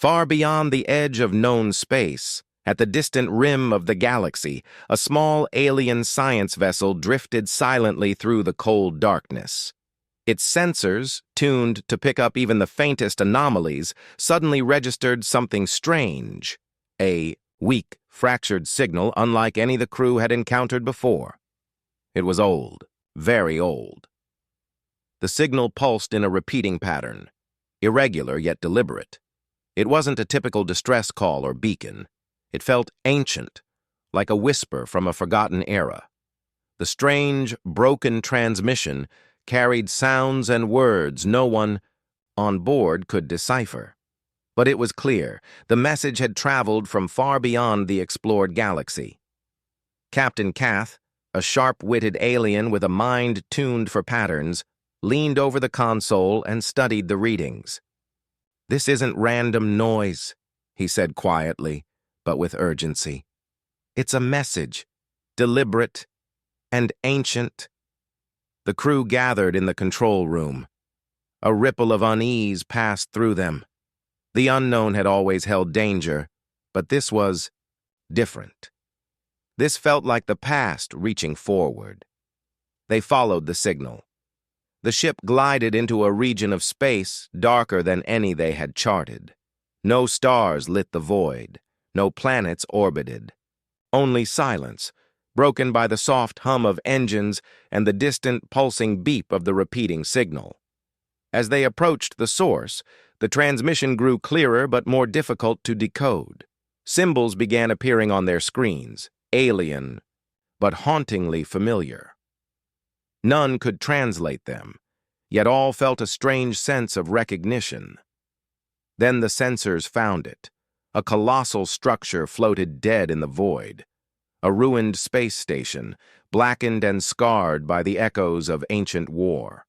Far beyond the edge of known space, at the distant rim of the galaxy, a small alien science vessel drifted silently through the cold darkness. Its sensors, tuned to pick up even the faintest anomalies, suddenly registered something strange. A weak, fractured signal unlike any the crew had encountered before. It was old, very old. The signal pulsed in a repeating pattern, irregular yet deliberate. It wasn't a typical distress call or beacon. It felt ancient, like a whisper from a forgotten era. The strange, broken transmission carried sounds and words no one on board could decipher. But it was clear, the message had traveled from far beyond the explored galaxy. Captain Kath, a sharp-witted alien with a mind tuned for patterns, leaned over the console and studied the readings. "This isn't random noise," he said quietly, but with urgency. "It's a message, deliberate and ancient." The crew gathered in the control room. A ripple of unease passed through them. The unknown had always held danger, but this was different. This felt like the past reaching forward. They followed the signal. The ship glided into a region of space darker than any they had charted. No stars lit the void. No planets orbited. Only silence, broken by the soft hum of engines and the distant pulsing beep of the repeating signal. As they approached the source, the transmission grew clearer but more difficult to decode. Symbols began appearing on their screens, alien, but hauntingly familiar. None could translate them, yet all felt a strange sense of recognition. Then the sensors found it. A colossal structure floated dead in the void. A ruined space station, blackened and scarred by the echoes of ancient war.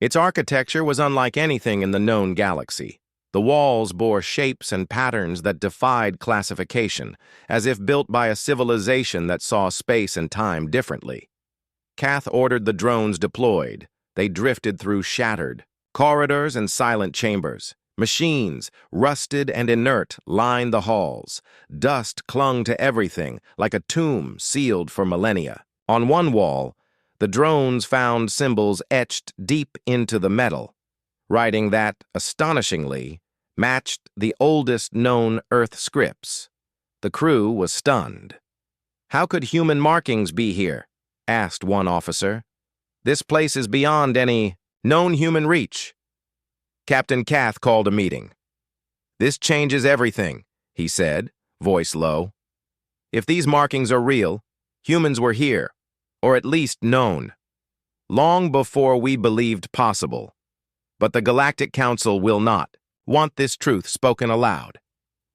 Its architecture was unlike anything in the known galaxy. The walls bore shapes and patterns that defied classification, as if built by a civilization that saw space and time differently. Kath ordered the drones deployed. They drifted through shattered corridors and silent chambers. Machines, rusted and inert, lined the halls. Dust clung to everything, like a tomb sealed for millennia. On one wall, the drones found symbols etched deep into the metal, writing that, astonishingly, matched the oldest known Earth scripts. The crew was stunned. "How could human markings be here?" asked one officer. "This place is beyond any known human reach." Captain Kath called a meeting. "This changes everything," he said, voice low. "If these markings are real, humans were here, or at least known, long before we believed possible. But the Galactic Council will not want this truth spoken aloud."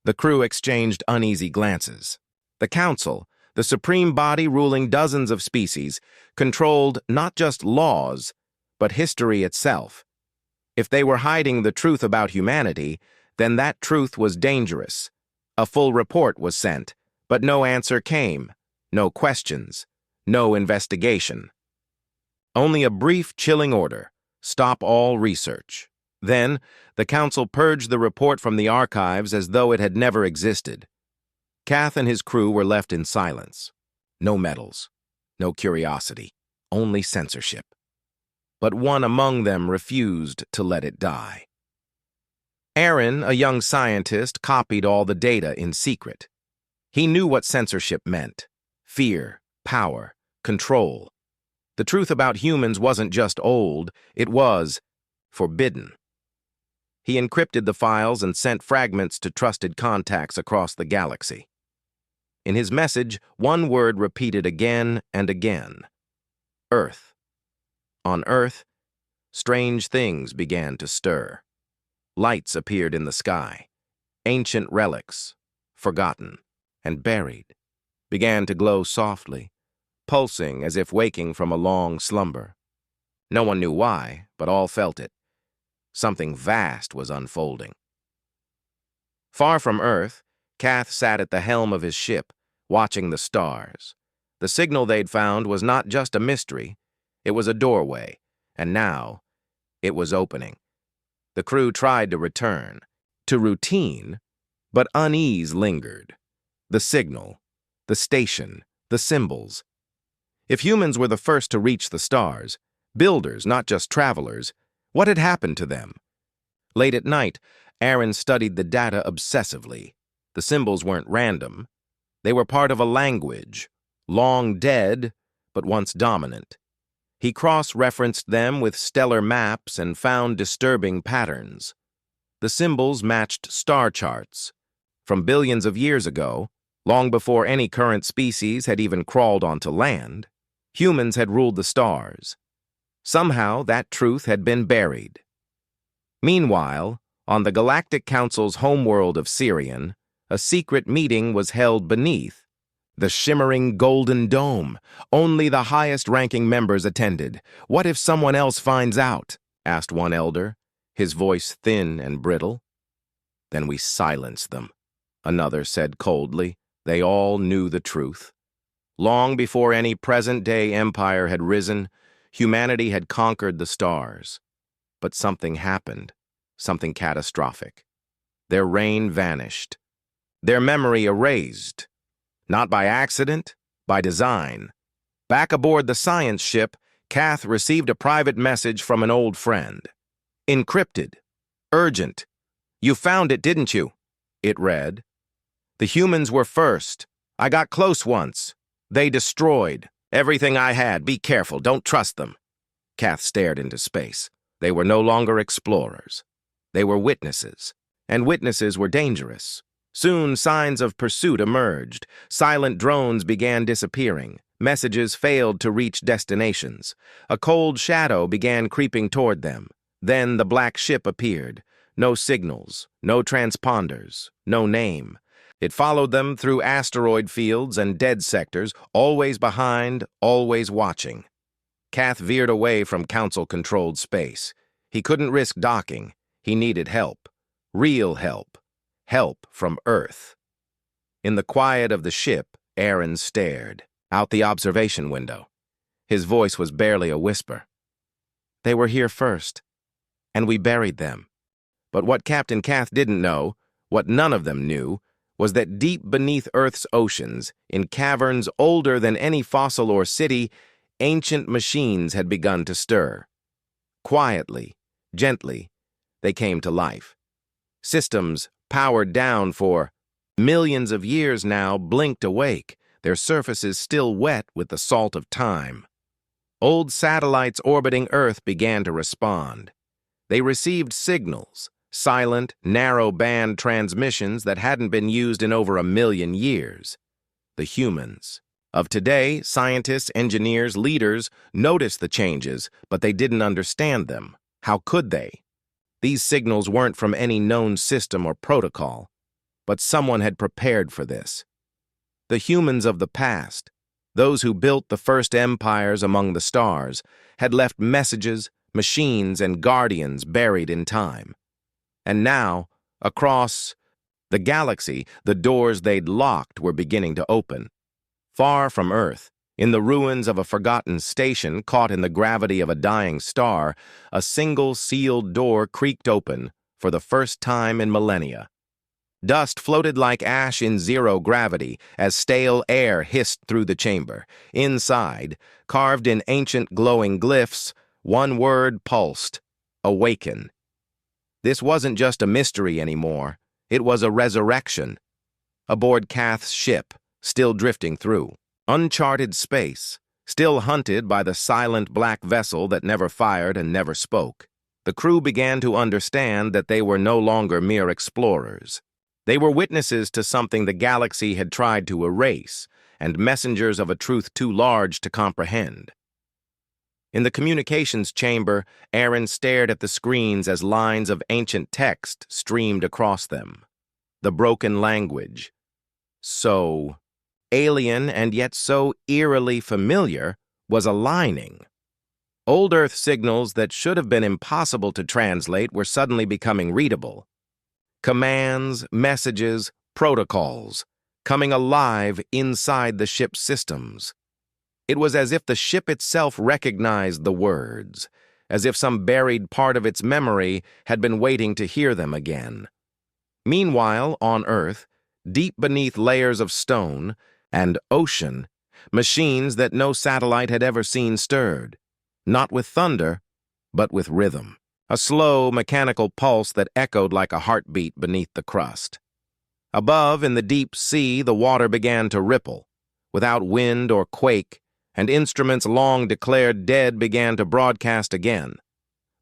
The crew exchanged uneasy glances. The Council, the supreme body ruling dozens of species, controlled not just laws, but history itself. If they were hiding the truth about humanity, then that truth was dangerous. A full report was sent, but no answer came, no questions, no investigation. Only a brief, chilling order: stop all research. Then, the Council purged the report from the archives as though it had never existed. Kath and his crew were left in silence. No medals, no curiosity, only censorship. But one among them refused to let it die. Aaron, a young scientist, copied all the data in secret. He knew what censorship meant: fear, power, control. The truth about humans wasn't just old, it was forbidden. He encrypted the files and sent fragments to trusted contacts across the galaxy. In his message, one word repeated again and again: Earth. On Earth, strange things began to stir. Lights appeared in the sky. Ancient relics, forgotten and buried, began to glow softly, pulsing as if waking from a long slumber. No one knew why, but all felt it. Something vast was unfolding. Far from Earth, Kath sat at the helm of his ship, watching the stars. The signal they'd found was not just a mystery, it was a doorway, and now it was opening. The crew tried to return, to routine, but unease lingered. The signal, the station, the symbols. If humans were the first to reach the stars, builders, not just travelers, what had happened to them? Late at night, Aaron studied the data obsessively. The symbols weren't random. They were part of a language, long dead, but once dominant. He cross-referenced them with stellar maps and found disturbing patterns. The symbols matched star charts. From billions of years ago, long before any current species had even crawled onto land, humans had ruled the stars. Somehow, that truth had been buried. Meanwhile, on the Galactic Council's homeworld of Sirion, a secret meeting was held beneath the shimmering golden dome. Only the highest-ranking members attended. "What if someone else finds out?" asked one elder, his voice thin and brittle. "Then we silence them," another said coldly. They all knew the truth. Long before any present-day empire had risen, humanity had conquered the stars. But something happened, something catastrophic. Their reign vanished. Their memory erased. Not by accident, by design. Back aboard the science ship, Kath received a private message from an old friend. Encrypted. Urgent. "You found it, didn't you?" It read. "The humans were first. I got close once. They destroyed everything I had. Be careful, don't trust them." Kath stared into space. They were no longer explorers. They were witnesses, and witnesses were dangerous. Soon, signs of pursuit emerged. Silent drones began disappearing. Messages failed to reach destinations. A cold shadow began creeping toward them. Then the black ship appeared. No signals, no transponders, no name. It followed them through asteroid fields and dead sectors, always behind, always watching. Kath veered away from Council-controlled space. He couldn't risk docking. He needed help. Real help. Help from Earth. In the quiet of the ship, Aaron stared out the observation window. His voice was barely a whisper. "They were here first, and we buried them." But what Captain Kath didn't know, what none of them knew, was that deep beneath Earth's oceans, in caverns older than any fossil or city, ancient machines had begun to stir. Quietly, gently, they came to life. Systems powered down for millions of years now blinked awake, their surfaces still wet with the salt of time. Old satellites orbiting Earth began to respond. They received signals, silent, narrow-band transmissions that hadn't been used in over 1,000,000 years. The humans of today, scientists, engineers, leaders, noticed the changes, but they didn't understand them. How could they? These signals weren't from any known system or protocol, but someone had prepared for this. The humans of the past, those who built the first empires among the stars, had left messages, machines, and guardians buried in time. And now, across the galaxy, the doors they'd locked were beginning to open. Far from Earth, in the ruins of a forgotten station caught in the gravity of a dying star, a single sealed door creaked open for the first time in millennia. Dust floated like ash in zero gravity as stale air hissed through the chamber. Inside, carved in ancient glowing glyphs, one word pulsed: awaken. This wasn't just a mystery anymore. It was a resurrection. Aboard Kath's ship, still drifting through uncharted space, still hunted by the silent black vessel that never fired and never spoke, the crew began to understand that they were no longer mere explorers. They were witnesses to something the galaxy had tried to erase, and messengers of a truth too large to comprehend. In the communications chamber, Aaron stared at the screens as lines of ancient text streamed across them. The broken language. So alien and yet so eerily familiar, was aligning. Old Earth signals that should have been impossible to translate were suddenly becoming readable. Commands, messages, protocols, coming alive inside the ship's systems. It was as if the ship itself recognized the words, as if some buried part of its memory had been waiting to hear them again. Meanwhile, on Earth, deep beneath layers of stone and ocean, machines that no satellite had ever seen stirred, not with thunder, but with rhythm, a slow mechanical pulse that echoed like a heartbeat beneath the crust. Above, in the deep sea, the water began to ripple, without wind or quake, and instruments long declared dead began to broadcast again.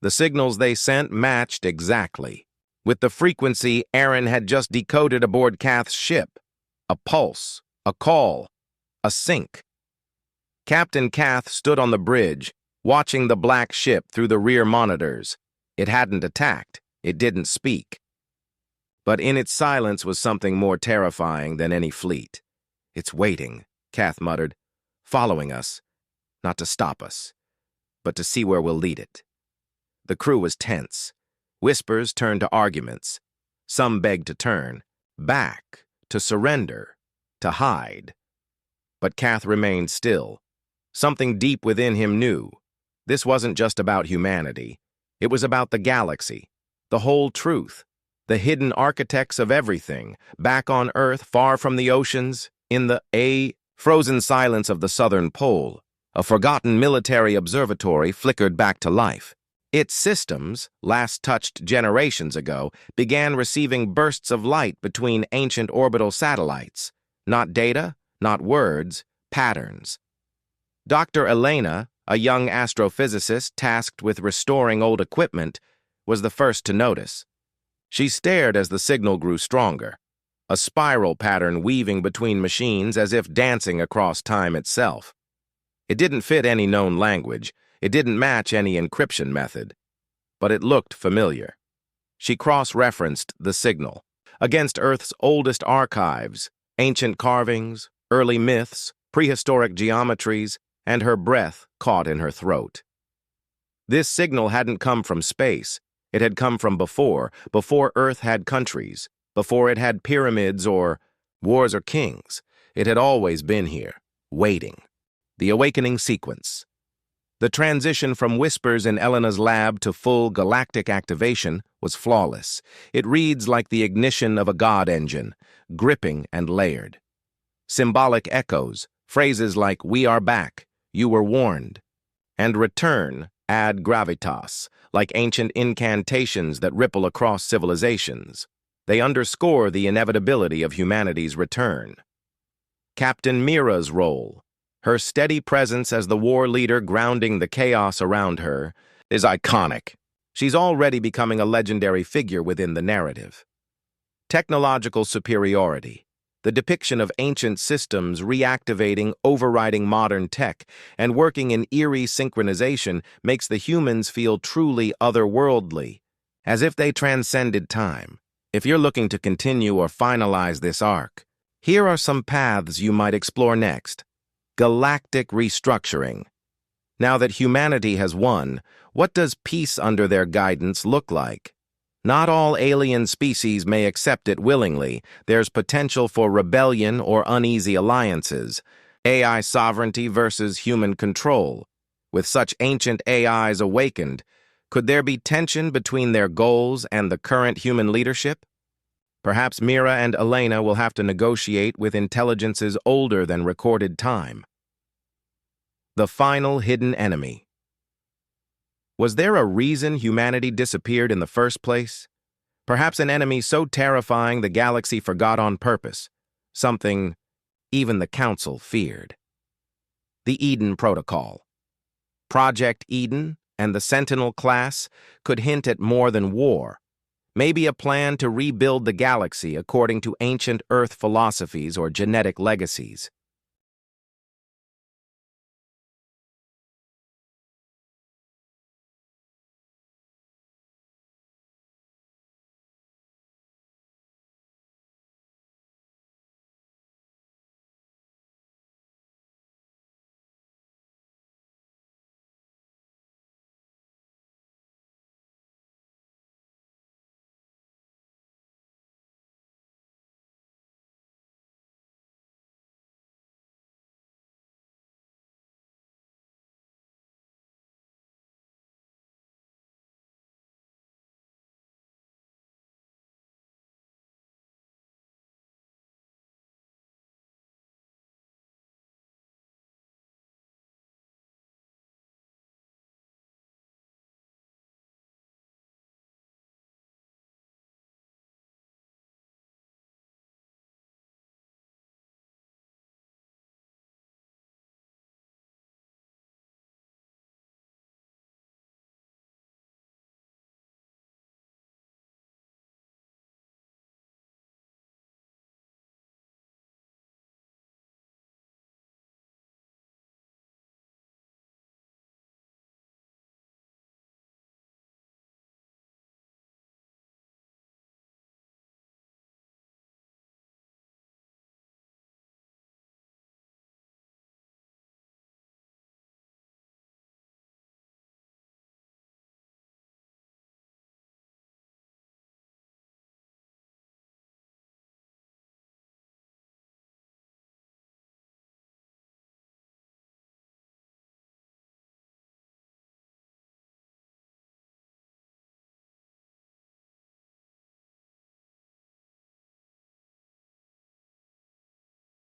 The signals they sent matched exactly, with the frequency Aaron had just decoded aboard Kath's ship. A pulse, a call, a sync. Captain Kath stood on the bridge, watching the black ship through the rear monitors. It hadn't attacked, it didn't speak. But in its silence was something more terrifying than any fleet. "It's waiting," Kath muttered, "following us, not to stop us, but to see where we'll lead it." The crew was tense. Whispers turned to arguments. Some begged to turn, back, to surrender, to hide. But Kath remained still. Something deep within him knew. This wasn't just about humanity. It was about the galaxy, the whole truth, the hidden architects of everything, back on Earth, far from the oceans, in the frozen silence of the southern pole. A forgotten military observatory flickered back to life. Its systems, last touched generations ago, began receiving bursts of light between ancient orbital satellites. Not data, not words, patterns. Dr. Elena, a young astrophysicist tasked with restoring old equipment, was the first to notice. She stared as the signal grew stronger, a spiral pattern weaving between machines as if dancing across time itself. It didn't fit any known language. It didn't match any encryption method, but it looked familiar. She cross-referenced the signal against Earth's oldest archives, ancient carvings, early myths, prehistoric geometries, and her breath caught in her throat. This signal hadn't come from space. It had come from before Earth had countries, before it had pyramids or wars or kings. It had always been here, waiting. The awakening sequence. The transition from whispers in Elena's lab to full galactic activation was flawless. It reads like the ignition of a God engine, gripping and layered. Symbolic echoes, phrases like "we are back," "you were warned," and "return" add gravitas, like ancient incantations that ripple across civilizations. They underscore the inevitability of humanity's return. Captain Mira's role, her steady presence as the war leader grounding the chaos around her, is iconic. She's already becoming a legendary figure within the narrative. Technological superiority, the depiction of ancient systems reactivating, overriding modern tech, and working in eerie synchronization makes the humans feel truly otherworldly, as if they transcended time. If you're looking to continue or finalize this arc, here are some paths you might explore next. Galactic restructuring. Now that humanity has won, what does peace under their guidance look like? Not all alien species may accept it willingly. There's potential for rebellion or uneasy alliances. AI sovereignty versus human control. With such ancient AIs awakened, could there be tension between their goals and the current human leadership? Perhaps Mira and Elena will have to negotiate with intelligences older than recorded time. The final hidden enemy. Was there a reason humanity disappeared in the first place? Perhaps an enemy so terrifying the galaxy forgot on purpose, something even the Council feared. The Eden Protocol. Project Eden and the Sentinel class could hint at more than war. Maybe a plan to rebuild the galaxy according to ancient Earth philosophies or genetic legacies.